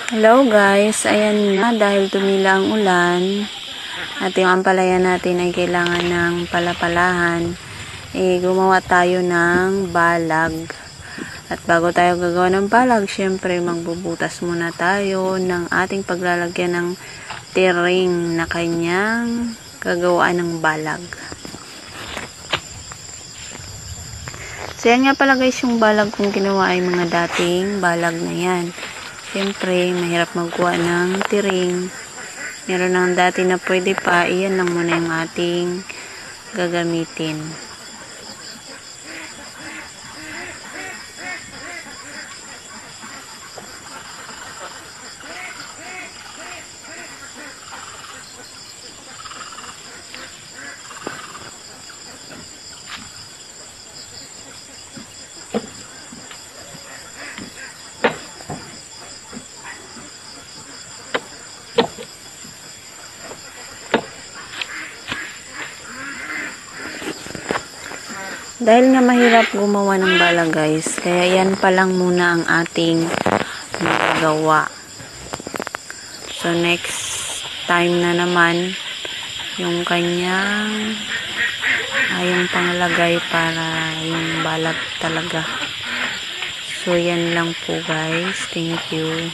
Hello guys, ayan na dahil tumila ang ulan at yung ampalaya natin ay kailangan ng palapalahan, gumawa tayo ng balag. At bago tayo gagawa ng balag, syempre magbubutas muna tayo ng ating paglalagyan ng tiring na kanyang gagawaan ng balag. So yan nga pala guys, yung balag kong ginawa ay mga dating balag na yan. Siyempre, mahirap magkuha ng tiring. Meron ng dati na pwede pa. Iyan lang muna yung ating gagamitin. Dahil nga mahirap gumawa ng balag guys, kaya yan pa lang muna ang ating magagawa. So next time na naman, yung kanyang yung panglagay para yung balag talaga. So yan lang po guys. Thank you.